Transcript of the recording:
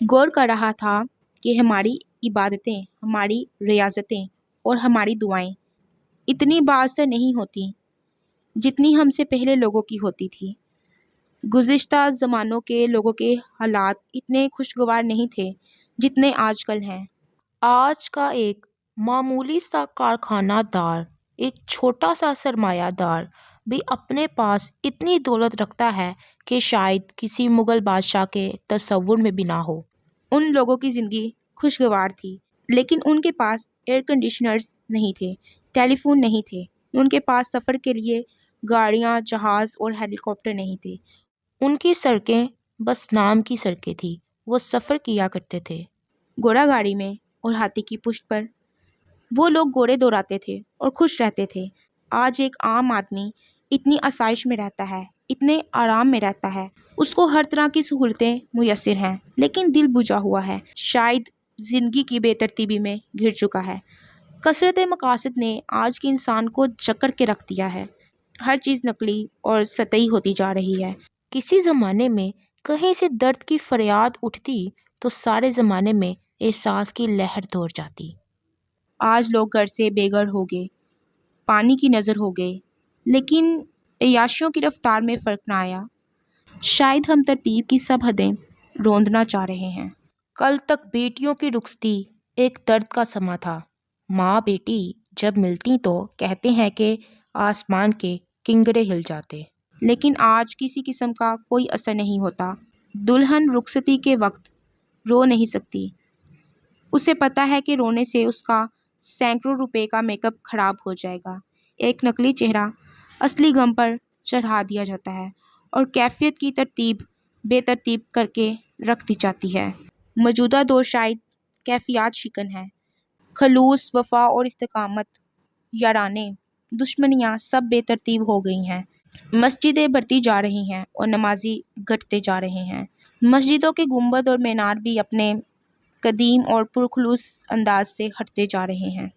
غور کر رہا تھا کہ ہماری عبادتیں، ہماری ریاضتیں اور ہماری دعائیں اتنی بااثر نہیں ہوتی جتنی ہم سے پہلے لوگوں کی ہوتی تھی۔ گزشتہ زمانوں کے لوگوں کے حالات اتنے خوشگوار نہیں تھے جتنے آج کل ہیں۔ آج کا ایک معمولی سا کارخانہ دار، ایک چھوٹا سا سرمایہ دار بھی اپنے پاس اتنی دولت رکھتا ہے کہ شاید کسی مغل بادشاہ کے تصور میں بھی نہ ہو۔ ان لوگوں کی زندگی خوشگوار تھی، لیکن ان کے پاس ایئر کنڈیشنرز نہیں تھے، ٹیلی فون نہیں تھے، ان کے پاس سفر کے لیے گاڑیاں، جہاز اور ہیلی کاپٹر نہیں تھے۔ ان کی سڑکیں بس نام کی سڑکیں تھیں، وہ سفر کیا کرتے تھے گھوڑا گاڑی میں اور ہاتھی کی پشت پر۔ وہ لوگ گھوڑے دوڑاتے تھے اور خوش رہتے تھے۔ آج ایک عام آدمی اتنی آسائش میں رہتا ہے، اتنے آرام میں رہتا ہے، اس کو ہر طرح کی سہولتیں میسر ہیں، لیکن دل بجھا ہوا ہے، شاید زندگی کی بے ترتیبی میں گھر چکا ہے۔ کثرت مقاصد نے آج کے انسان کو جکڑ کے رکھ دیا ہے۔ ہر چیز نقلی اور سطحی ہوتی جا رہی ہے۔ کسی زمانے میں کہیں سے درد کی فریاد اٹھتی تو سارے زمانے میں احساس کی لہر دوڑ جاتی۔ آج لوگ گھر سے بے گھر ہو گئے، پانی کی نظر ہو گئے، لیکن عیاشیوں کی رفتار میں فرق نہ آیا۔ شاید ہم ترتیب کی سب حدیں روندنا چاہ رہے ہیں۔ کل تک بیٹیوں کی رخصتی ایک درد کا سما تھا۔ ماں بیٹی جب ملتی تو کہتے ہیں کہ آسمان کے کنگرے ہل جاتے۔ لیکن آج کسی قسم کا کوئی اثر نہیں ہوتا۔ دلہن رخصتی کے وقت رو نہیں سکتی۔ اسے پتہ ہے کہ رونے سے اس کا سینکڑوں روپے کا میک اپ خراب ہو جائے گا۔ ایک نقلی چہرہ اصلی غم پر چڑھا دیا جاتا ہے اور کیفیت کی ترتیب بے ترتیب کر کے رکھ دی جاتی ہے۔ موجودہ دور شاید کیفیات شکن ہے۔ خلوص، وفا اور استقامت، یارانے، دشمنیاں سب بے ترتیب ہو گئی ہیں۔ مسجدیں بڑھتی جا رہی ہیں اور نمازی گھٹتے جا رہے ہیں۔ مسجدوں کے گنبد اور مینار بھی اپنے قدیم اور پرخلوص انداز سے ہٹتے جا رہے ہیں۔